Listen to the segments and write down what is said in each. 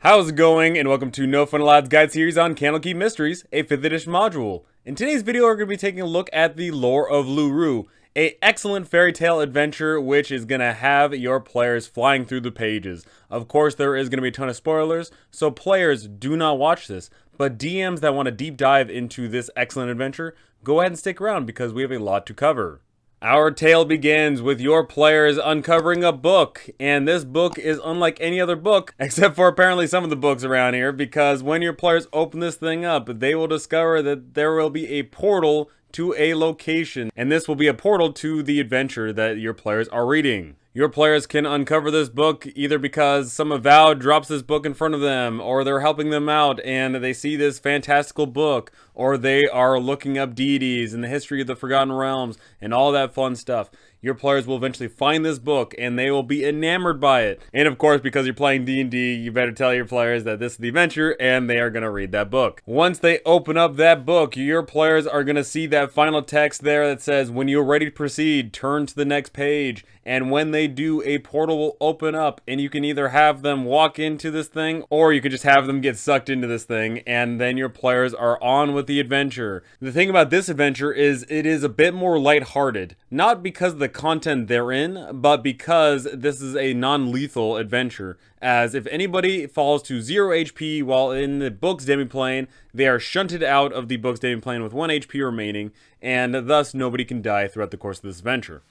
How's it going, and welcome to No Fun Allowed's guide series on Candlekeep Mysteries, a 5th edition module. In today's video, we're going to be taking a look at the lore of Lurue, a excellent fairy tale adventure which is going to have your players flying through the pages. Of course, there is going to be a ton of spoilers, so players do not watch this, but DMs that want to deep dive into this excellent adventure, go ahead and stick around because we have a lot to cover. Our tale begins with your players uncovering a book, and this book is unlike any other book, except for apparently some of the books around here, because when your players open this thing up, they will discover that there will be a portal to a location, and this will be a portal to the adventure that your players are reading. Your players can uncover this book either because some avowed drops this book in front of them, or they're helping them out and they see this fantastical book, or they are looking up deities and the history of the Forgotten Realms and all that fun stuff. Your players will eventually find this book and they will be enamored by it. And of course, because you're playing D&D, you better tell your players that this is the adventure and they are going to read that book. Once they open up that book, your players are going to see that final text there that says, "When you're ready to proceed, turn to the next page." And when they do, a portal will open up and you can either have them walk into this thing or you can just have them get sucked into this thing, and then your players are on with the adventure. The thing about this adventure is it is a bit more lighthearted, not because of the content therein, but because this is a non-lethal adventure, as if anybody falls to 0 HP while in the book's demiplane, they are shunted out of the book's demiplane with 1 HP remaining, and thus nobody can die throughout the course of this adventure.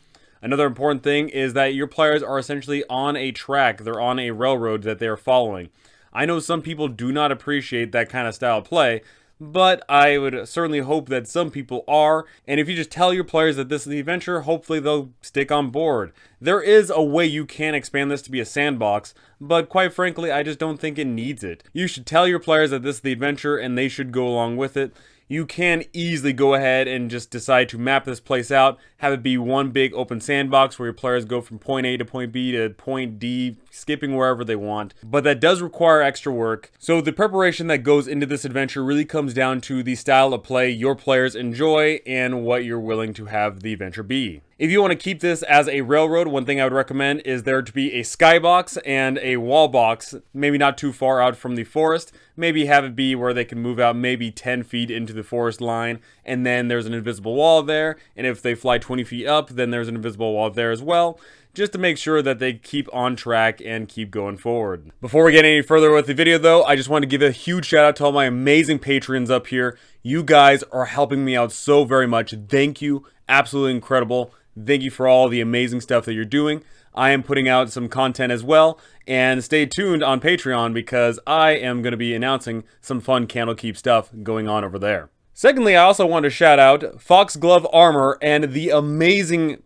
Another important thing is that your players are essentially on a track. They're on a railroad that they're following. I know some people do not appreciate that kind of style of play, but I would certainly hope that some people are, and if you just tell your players that this is the adventure, hopefully they'll stick on board. There is a way you can expand this to be a sandbox, but quite frankly, I just don't think it needs it. You should tell your players that this is the adventure and they should go along with it. You can easily go ahead and just decide to map this place out, have it be one big open sandbox where your players go from point A to point B to point D, skipping wherever they want. But that does require extra work. So the preparation that goes into this adventure really comes down to the style of play your players enjoy and what you're willing to have the adventure be. If you want to keep this as a railroad, one thing I would recommend is there to be a skybox and a wall box, maybe not too far out from the forest. Maybe have it be where they can move out maybe 10 feet into the forest line, and then there's an invisible wall there, and if they fly 20 feet up, then there's an invisible wall there as well, just to make sure that they keep on track and keep going forward. Before we get any further with the video though, I just want to give a huge shout out to all my amazing patrons up here. You guys are helping me out so very much. Thank you. Absolutely incredible. Thank you for all the amazing stuff that you're doing. I am putting out some content as well, and stay tuned on Patreon because I am going to be announcing some fun Candlekeep stuff going on over there. Secondly, I also want to shout out Foxglove Armor and the amazing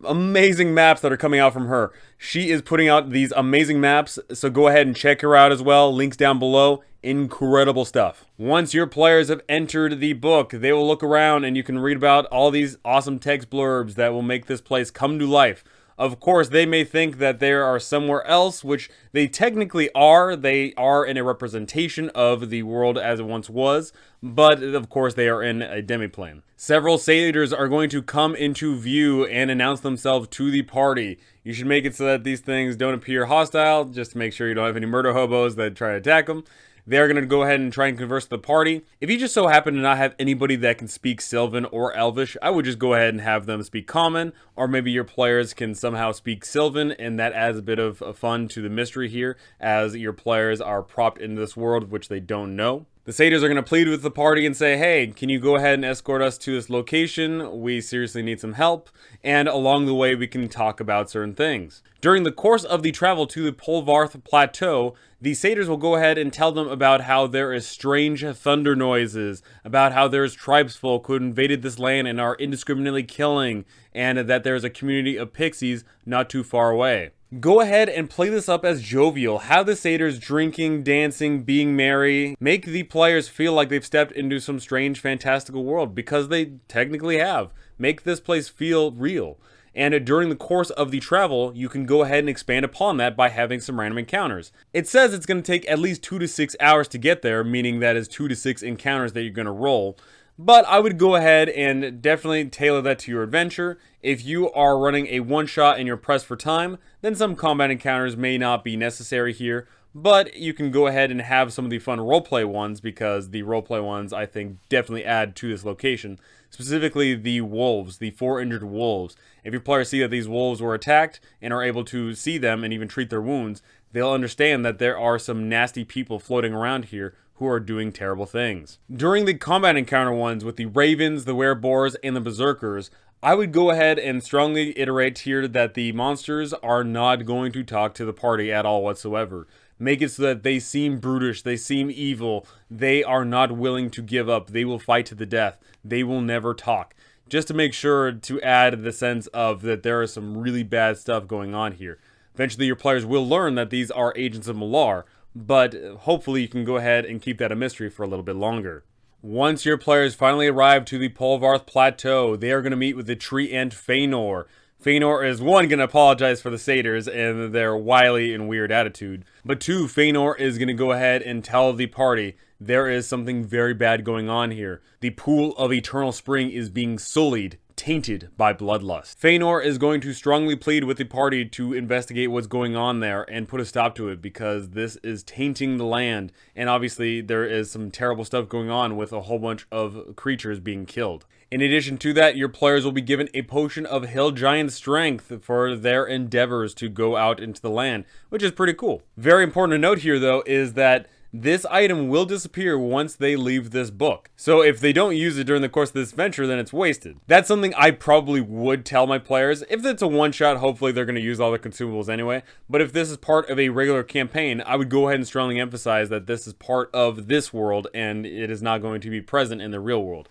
maps that are coming out from her. She is putting out these amazing maps, so go ahead and check her out as well. Links down below. Incredible stuff. Once your players have entered the book, they will look around and you can read about all these awesome text blurbs that will make this place come to life. Of course, they may think that they are somewhere else, which they technically are. They are in a representation of the world as it once was, but of course they are in a demiplane. Several satyrs are going to come into view and announce themselves to the party. You should make it so that these things don't appear hostile, just to make sure you don't have any murder hobos that try to attack them. They're going to go ahead and try and converse with the party. If you just so happen to not have anybody that can speak Sylvan or Elvish, I would just go ahead and have them speak Common, or maybe your players can somehow speak Sylvan, and that adds a bit of fun to the mystery here, as your players are propped into this world which they don't know. The satyrs are going to plead with the party and say, "Hey, can you go ahead and escort us to this location? We seriously need some help." And along the way, we can talk about certain things. During the course of the travel to the Polvarth Plateau, the satyrs will go ahead and tell them about how there is strange thunder noises, about how there's tribesfolk who invaded this land and are indiscriminately killing, and that there's a community of pixies not too far away. Go ahead and play this up as jovial. Have the satyrs drinking, dancing, being merry. Make the players feel like they've stepped into some strange, fantastical world, because they technically have. Make this place feel real. And during the course of the travel, you can go ahead and expand upon that by having some random encounters. It says it's going to take at least 2 to 6 hours to get there, meaning that is 2 to 6 encounters that you're going to roll. But I would go ahead and definitely tailor that to your adventure. If you are running a one-shot and you're pressed for time, then some combat encounters may not be necessary here. but you can go ahead and have some of the fun roleplay ones, because the roleplay ones, I think, definitely add to this location. Specifically, the wolves, the 4 injured wolves. If your players see that these wolves were attacked and are able to see them and even treat their wounds, they'll understand that there are some nasty people floating around here who are doing terrible things. During the combat encounter ones with the ravens, the wereboars, and the berserkers, I would go ahead and strongly iterate here that the monsters are not going to talk to the party at all whatsoever. Make it so that they seem brutish, they seem evil, they are not willing to give up, they will fight to the death, they will never talk. Just to make sure to add the sense of that there is some really bad stuff going on here. Eventually your players will learn that these are agents of Malar, but hopefully you can go ahead and keep that a mystery for a little bit longer. Once your players finally arrive to the Polvarth Plateau, they are going to meet with the tree ant Feanor. Feanor is, one, going to apologize for the satyrs and their wily and weird attitude, but two, Feanor is going to go ahead and tell the party there is something very bad going on here. The pool of eternal spring is being sullied, tainted by bloodlust. Feanor is going to strongly plead with the party to investigate what's going on there and put a stop to it, because this is tainting the land, and obviously there is some terrible stuff going on with a whole bunch of creatures being killed. In addition to that, your players will be given a potion of Hill Giant Strength for their endeavors to go out into the land, which is pretty cool. Very important to note here, though, is that this item will disappear once they leave this book. So if they don't use it during the course of this adventure, then it's wasted. That's something I probably would tell my players. If it's a one-shot, hopefully they're going to use all the consumables anyway. But if this is part of a regular campaign, I would go ahead and strongly emphasize that this is part of this world and it is not going to be present in the real world.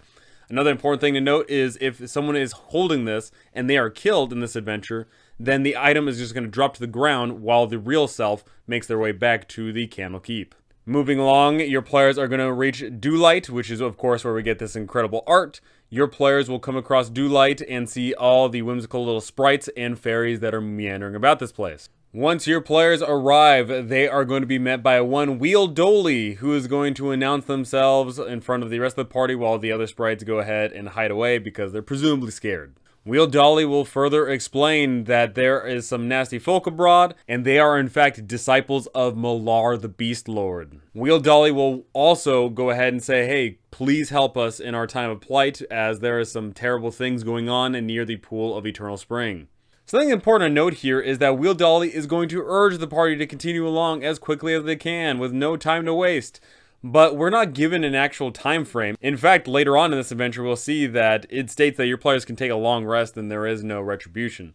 Another important thing to note is if someone is holding this and they are killed in this adventure, then the item is just going to drop to the ground while the real self makes their way back to the Candlekeep. Moving along, your players are going to reach Dewlight, which is of course where we get this incredible art. Your players will come across Dewlight and see all the whimsical little sprites and fairies that are meandering about this place. Once your players arrive, they are going to be met by one Wheel Dolly, who is going to announce themselves in front of the rest of the party while the other sprites go ahead and hide away because they're presumably scared. Wheel Dolly will further explain that there is some nasty folk abroad, and they are in fact disciples of Malar the Beast Lord. Wheel Dolly will also go ahead and say, hey, please help us in our time of plight, as there are some terrible things going on near the Pool of Eternal Spring. Something important to note here is that Wheel Dolly is going to urge the party to continue along as quickly as they can, with no time to waste. But we're not given an actual time frame. In fact, later on in this adventure, we'll see that it states that your players can take a long rest and there is no retribution.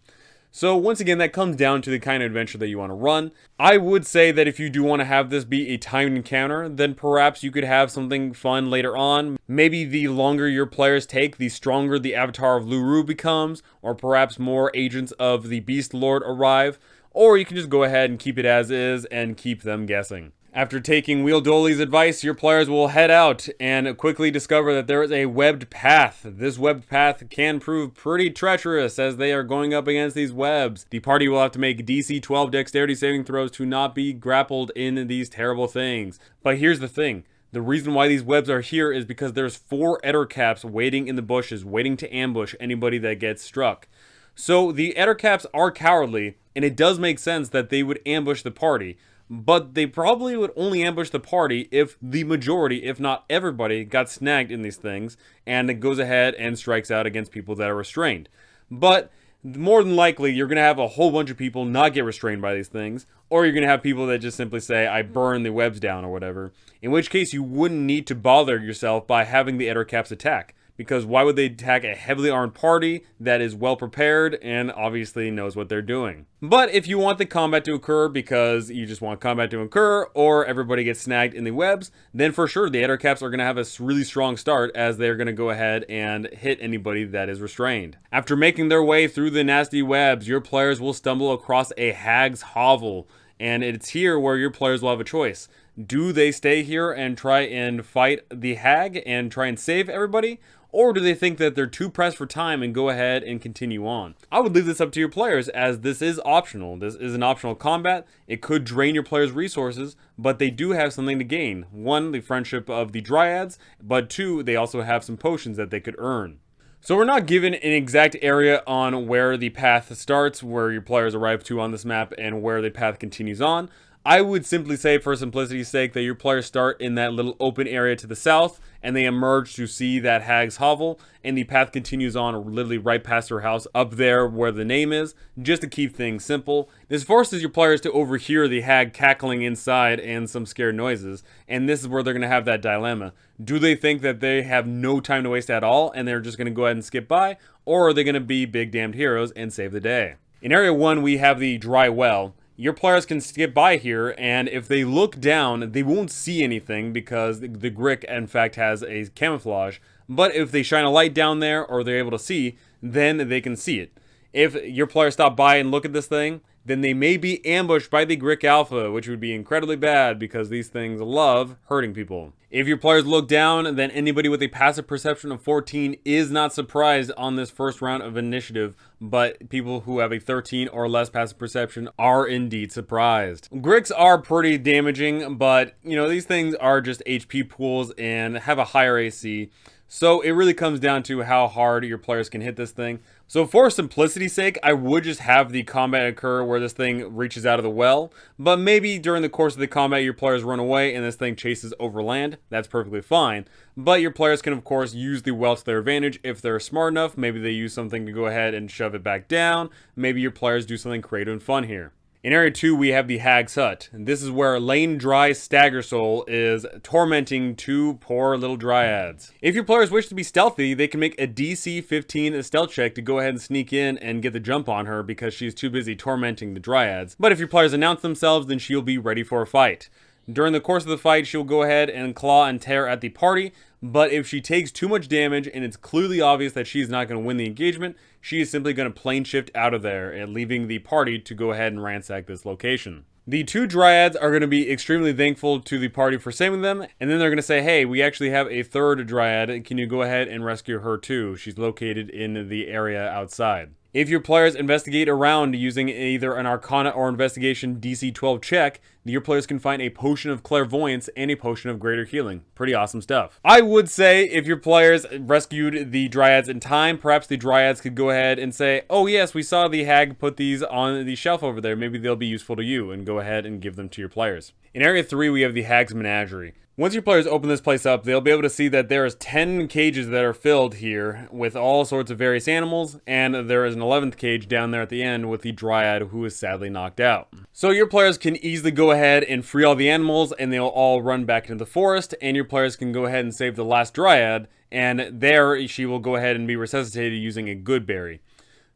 So once again, that comes down to the kind of adventure that you want to run. I would say that if you do want to have this be a timed encounter, then perhaps you could have something fun later on. Maybe the longer your players take, the stronger the avatar of Lurue becomes, or perhaps more agents of the Beast Lord arrive, or you can just go ahead and keep it as is and keep them guessing. After taking Wheel Dolly's advice, your players will head out and quickly discover that there is a webbed path. This webbed path can prove pretty treacherous as they are going up against these webs. The party will have to make DC 12 dexterity saving throws to not be grappled in these terrible things. But here's the thing. The reason why these webs are here is because there's 4 Ettercaps waiting in the bushes, waiting to ambush anybody that gets struck. So the Ettercaps are cowardly, and it does make sense that they would ambush the party. But they probably would only ambush the party if the majority, if not everybody, got snagged in these things, and it goes ahead and strikes out against people that are restrained. But more than likely, you're going to have a whole bunch of people not get restrained by these things, or you're going to have people that just simply say, I burn the webs down or whatever, in which case you wouldn't need to bother yourself by having the Ettercaps attack. Because why would they attack a heavily armed party that is well prepared and obviously knows what they're doing? But if you want the combat to occur because you just want combat to occur, or everybody gets snagged in the webs, then for sure the Ettercaps are going to have a really strong start, as they're going to go ahead and hit anybody that is restrained. After making their way through the nasty webs, your players will stumble across a Hags Hovel, and it's here where your players will have a choice. Do they stay here and try and fight the hag and try and save everybody? Or do they think that they're too pressed for time and go ahead and continue on? I would leave this up to your players, as this is optional. This is an optional combat. It could drain your players' resources, but they do have something to gain. 1, the friendship of the Dryads, but 2, they also have some potions that they could earn. So we're not given an exact area on where the path starts, where your players arrive to on this map, and where the path continues on. I would simply say, for simplicity's sake, that your players start in that little open area to the south, and they emerge to see that Hags Hovel, and the path continues on literally right past her house up there where the name is, just to keep things simple. This forces your players to overhear the hag cackling inside and some scared noises, and this is where they're going to have that dilemma. Do they think that they have no time to waste at all, and they're just going to go ahead and skip by, or are they going to be big damned heroes and save the day? In Area 1, we have the dry well. Your players can skip by here, and if they look down, they won't see anything because the Grick, in fact, has a camouflage. But if they shine a light down there, or they're able to see, then they can see it. If your players stop by and look at this thing, then they may be ambushed by the Grick Alpha, which would be incredibly bad because these things love hurting people. If your players look down, then anybody with a passive perception of 14 is not surprised on this first round of initiative, but people who have a 13 or less passive perception are indeed surprised. Gricks are pretty damaging, but you know, these things are just HP pools and have a higher AC. So it really comes down to how hard your players can hit this thing. So for simplicity's sake, I would just have the combat occur where this thing reaches out of the well, but maybe during the course of the combat your players run away and this thing chases over land. That's perfectly fine. But your players can of course use the well to their advantage if they're smart enough. Maybe they use something to go ahead and shove it back down. Maybe your players do something creative and fun here. In Area 2, we have the Hag's Hut. And this is where Lane Dry Staggersoul is tormenting two poor little dryads. If your players wish to be stealthy, they can make a DC 15 stealth check to go ahead and sneak in and get the jump on her because she's too busy tormenting the dryads. But if your players announce themselves, then she'll be ready for a fight. During the course of the fight, she'll go ahead and claw and tear at the party, but if she takes too much damage and it's clearly obvious that she's not going to win the engagement, she is simply going to plane shift out of there and leaving the party to go ahead and ransack this location. The two dryads are going to be extremely thankful to the party for saving them, and then they're going to say, hey, we actually have a third dryad, can you go ahead and rescue her too? She's located in the area outside. If your players investigate around using either an Arcana or Investigation DC 12 check, your players can find a Potion of Clairvoyance and a Potion of Greater Healing. Pretty awesome stuff. I would say if your players rescued the Dryads in time, perhaps the Dryads could go ahead and say, oh yes, we saw the hag put these on the shelf over there. Maybe they'll be useful to you, and go ahead and give them to your players. In Area 3, we have the Hag's Menagerie. Once your players open this place up, they'll be able to see that there is 10 cages that are filled here with all sorts of various animals, and there is an 11th cage down there at the end with the Dryad who is sadly knocked out. So your players can easily go ahead and free all the animals, and they'll all run back into the forest, and your players can go ahead and save the last Dryad, and there she will go ahead and be resuscitated using a good berry.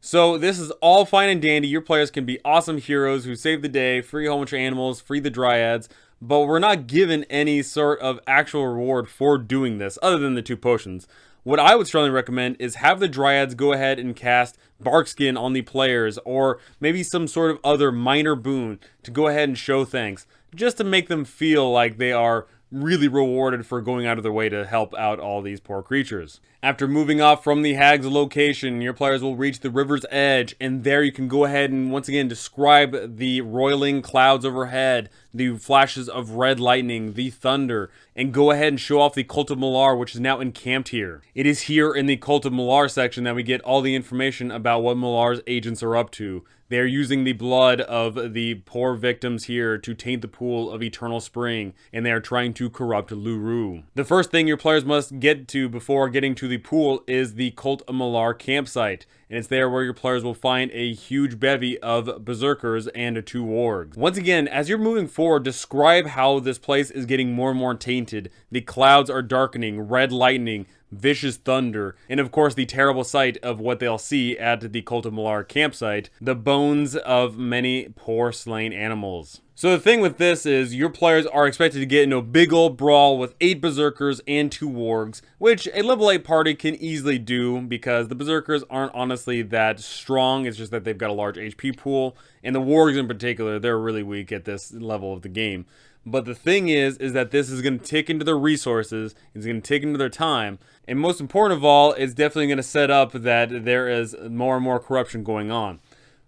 So this is all fine and dandy. Your players can be awesome heroes who save the day, free a whole bunch of animals, free the Dryads, but we're not given any sort of actual reward for doing this other than the 2 potions. What I would strongly recommend is have the Dryads go ahead and cast Barkskin on the players, or maybe some sort of other minor boon to go ahead and show thanks, just to make them feel like they are really rewarded for going out of their way to help out all these poor creatures. After moving off from the Hag's location, your players will reach the river's edge, and there you can go ahead and once again describe the roiling clouds overhead, the flashes of red lightning, the thunder, and go ahead and show off the Cult of Malar, which is now encamped here. It is here in the Cult of Malar section that we get all the information about what Malar's agents are up to. They are using the blood of the poor victims here to taint the pool of eternal spring, and they are trying to corrupt Lurue. The first thing your players must get to before getting to the pool is the Cult of Malar campsite, and it's there where your players will find a huge bevy of berserkers and 2 wargs. Once again, as you're moving forward, describe how this place is getting more and more tainted. The clouds are darkening, red lightning, vicious thunder, and of course the terrible sight of what they'll see at the Cult of Malar campsite, the bones of many poor slain animals. So the thing with this is your players are expected to get into a big old brawl with 8 berserkers and 2 wargs, which a level 8 party can easily do because the berserkers aren't honestly that strong. It's just that they've got a large HP pool, and the wargs in particular, they're really weak at this level of the game. But the thing is that this is going to tick into their resources, it's going to tick into their time, and most important of all, it's definitely going to set up that there is more and more corruption going on.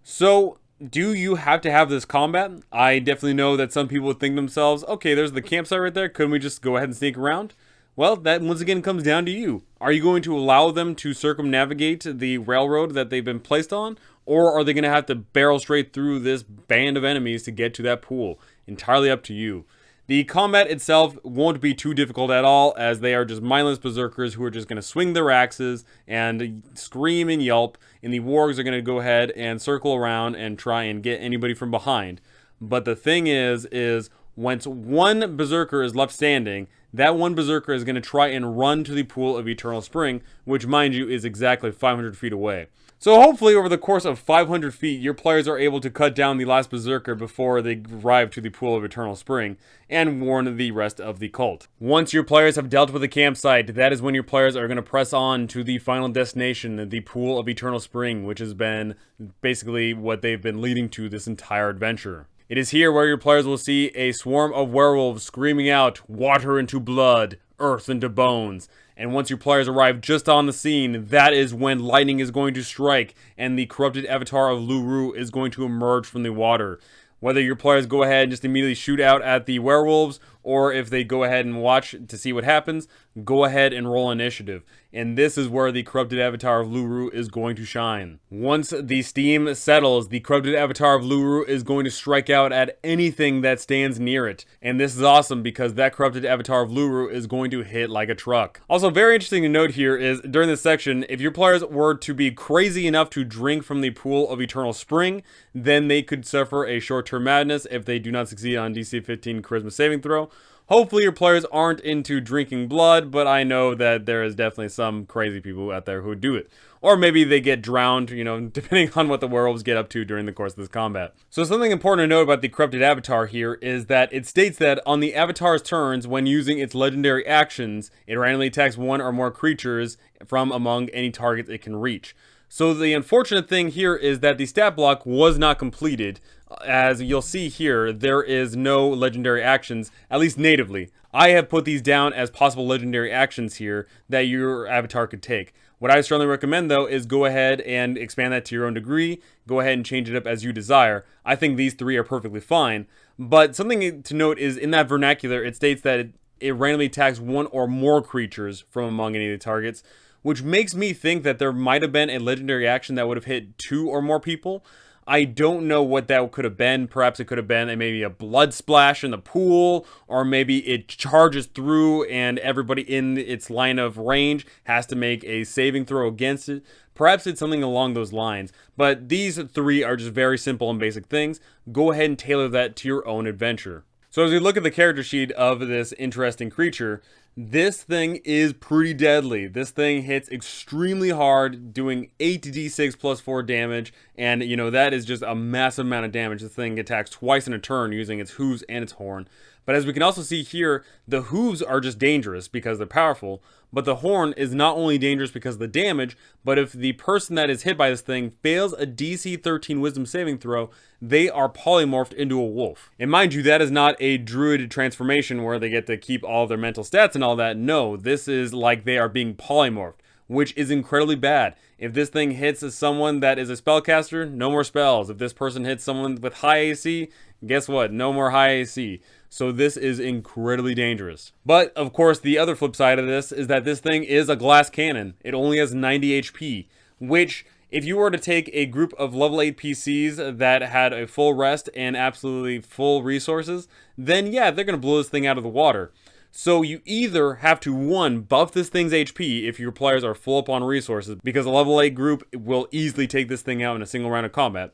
So, do you have to have this combat? I definitely know that some people would think to themselves, okay, there's the campsite right there, couldn't we just go ahead and sneak around? Well, that once again comes down to you. Are you going to allow them to circumnavigate the railroad that they've been placed on? Or are they going to have to barrel straight through this band of enemies to get to that pool? entirely up to you. The combat itself won't be too difficult at all, as they are just mindless berserkers who are just going to swing their axes and scream and yelp, and the wargs are going to go ahead and circle around and try and get anybody from behind. But the thing is once one berserker is left standing, that one berserker is going to try and run to the pool of eternal spring, which, mind you, is exactly 500 feet away. So hopefully over the course of 500 feet, your players are able to cut down the last berserker before they arrive to the pool of eternal spring, and warn the rest of the cult. Once your players have dealt with the campsite, that is when your players are going to press on to the final destination, the pool of eternal spring, which has been basically what they've been leading to this entire adventure. It is here where your players will see a swarm of werewolves screaming out, "Water into blood, earth into bones." And once your players arrive just on the scene, that is when lightning is going to strike and the corrupted avatar of Lurue is going to emerge from the water. Whether your players go ahead and just immediately shoot out at the werewolves, or if they go ahead and watch to see what happens, go ahead and roll initiative. And this is where the corrupted avatar of Lurue is going to shine. Once the steam settles, the corrupted avatar of Lurue is going to strike out at anything that stands near it. And this is awesome because that corrupted avatar of Lurue is going to hit like a truck. Also, very interesting to note here is, during this section, if your players were to be crazy enough to drink from the pool of eternal spring, then they could suffer a short-term madness if they do not succeed on DC 15 charisma saving throw. Hopefully your players aren't into drinking blood, but I know that there is definitely some crazy people out there who do it. Or maybe they get drowned, you know, depending on what the werewolves get up to during the course of this combat. So something important to note about the corrupted avatar here is that it states that on the avatar's turns, when using its legendary actions, it randomly attacks one or more creatures from among any targets it can reach. So the unfortunate thing here is that the stat block was not completed. As you'll see here, there is no legendary actions, at least natively. I have put these down as possible legendary actions here that your avatar could take. What I strongly recommend, though, is go ahead and expand that to your own degree. Go ahead and change it up as you desire. I think these three are perfectly fine. But something to note is, in that vernacular, it states that it randomly attacks one or more creatures from among any of the targets, which makes me think that there might have been a legendary action that would have hit 2 or more people. I don't know what that could have been. Perhaps it could have been maybe a blood splash in the pool, or maybe it charges through and everybody in its line of range has to make a saving throw against it. Perhaps it's something along those lines. But these three are just very simple and basic things. Go ahead and tailor that to your own adventure. So as we look at the character sheet of this interesting creature, this thing is pretty deadly. This thing hits extremely hard, doing 8d6 plus 4 damage, and you know, that is just a massive amount of damage. This thing attacks twice in a turn using its hooves and its horn. But as we can also see here, the hooves are just dangerous because they're powerful, but the horn is not only dangerous because of the damage, but if the person that is hit by this thing fails a DC 13 wisdom saving throw, they are polymorphed into a wolf. And mind you, that is not a druid transformation where they get to keep all their mental stats and all that. No, this is like they are being polymorphed, which is incredibly bad. If this thing hits someone that is a spellcaster, no more spells. If this person hits someone with high AC, guess what? No more high AC. So this is incredibly dangerous. But of course, the other flip side of this is that this thing is a glass cannon. It only has 90 HP, which, if you were to take a group of level 8 PCs that had a full rest and absolutely full resources, then yeah, they're going to blow this thing out of the water. So you either have to, 1, buff this thing's HP if your players are full up on resources, because a level 8 group will easily take this thing out in a single round of combat.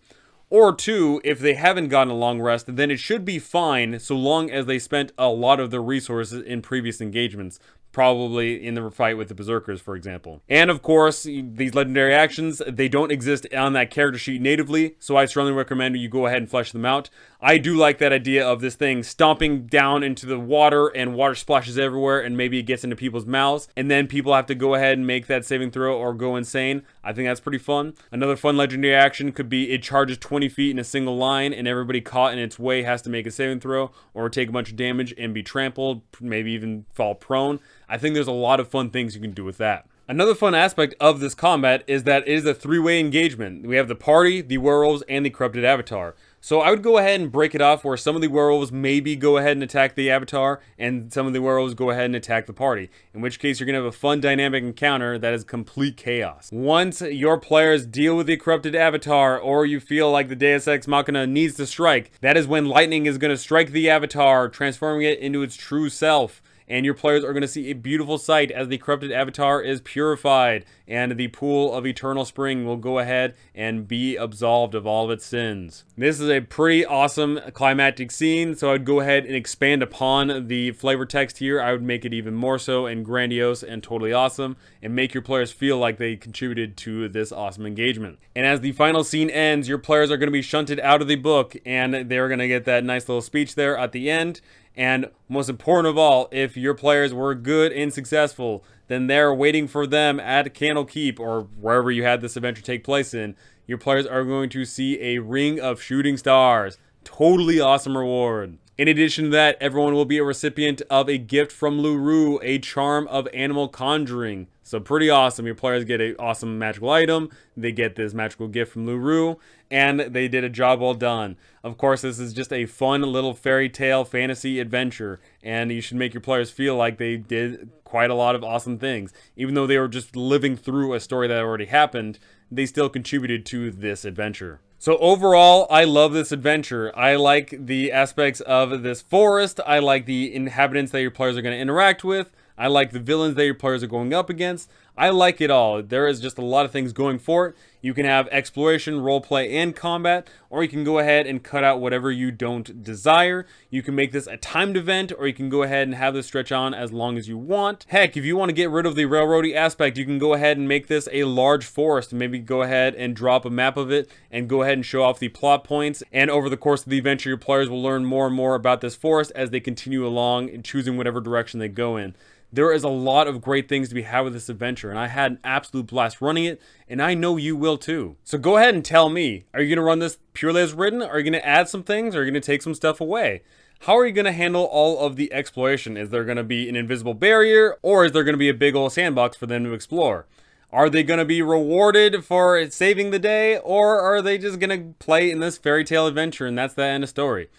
Or 2, if they haven't gotten a long rest, then it should be fine so long as they spent a lot of their resources in previous engagements. Probably in the fight with the Berserkers, for example. And of course, these legendary actions, they don't exist on that character sheet natively, so I strongly recommend you go ahead and flesh them out. I do like that idea of this thing stomping down into the water and water splashes everywhere and maybe it gets into people's mouths and then people have to go ahead and make that saving throw or go insane. I think that's pretty fun. Another fun legendary action could be it charges 20 feet in a single line and everybody caught in its way has to make a saving throw or take a bunch of damage and be trampled, maybe even fall prone. I think there's a lot of fun things you can do with that. Another fun aspect of this combat is that it is a 3-way engagement. We have the party, the werewolves, and the corrupted avatar. So I would go ahead and break it off where some of the werewolves maybe go ahead and attack the avatar, and some of the werewolves go ahead and attack the party. In which case you're going to have a fun dynamic encounter that is complete chaos. Once your players deal with the corrupted avatar, or you feel like the Deus Ex Machina needs to strike, that is when lightning is going to strike the avatar, transforming it into its true self. And your players are going to see a beautiful sight as the corrupted avatar is purified, and the pool of eternal spring will go ahead and be absolved of all of its sins. This is a pretty awesome climactic scene, so I'd go ahead and expand upon the flavor text here. I would make it even more so and grandiose and totally awesome, and make your players feel like they contributed to this awesome engagement. And as the final scene ends, your players are going to be shunted out of the book, and they're going to get that nice little speech there at the end. And most important of all, if your players were good and successful, then they're waiting for them at Candlekeep or wherever you had this adventure take place in. Your players are going to see a ring of shooting stars. Totally awesome reward. In addition to that, everyone will be a recipient of a gift from Lurue, a charm of animal conjuring. So pretty awesome. Your players get an awesome magical item, they get this magical gift from Lurue, and they did a job well done. Of course, this is just a fun little fairy tale fantasy adventure, and you should make your players feel like they did quite a lot of awesome things. Even though they were just living through a story that already happened, they still contributed to this adventure. So overall, I love this adventure. I like the aspects of this forest. I like the inhabitants that your players are going to interact with. I like the villains that your players are going up against. I like it all. There is just a lot of things going for it. You can have exploration, roleplay, and combat, or you can go ahead and cut out whatever you don't desire. You can make this a timed event, or you can go ahead and have this stretch on as long as you want. Heck, if you want to get rid of the railroady aspect, you can go ahead and make this a large forest. Maybe go ahead and drop a map of it and go ahead and show off the plot points. And over the course of the adventure, your players will learn more and more about this forest as they continue along and choosing whatever direction they go in. There is a lot of great things to be had with this adventure, and I had an absolute blast running it, and I know you will too. So go ahead and tell me, are you going to run this purely as written? Are you going to add some things? Or are you going to take some stuff away? How are you going to handle all of the exploration? Is there going to be an invisible barrier, or is there going to be a big old sandbox for them to explore? Are they going to be rewarded for saving the day, or are they just going to play in this fairy tale adventure and that's the end of story?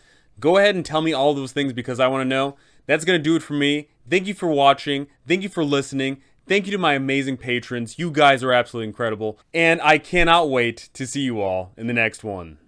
Go ahead and tell me all those things because I want to know. That's going to do it for me. Thank you for watching. Thank you for listening. Thank you to my amazing patrons. You guys are absolutely incredible. And I cannot wait to see you all in the next one.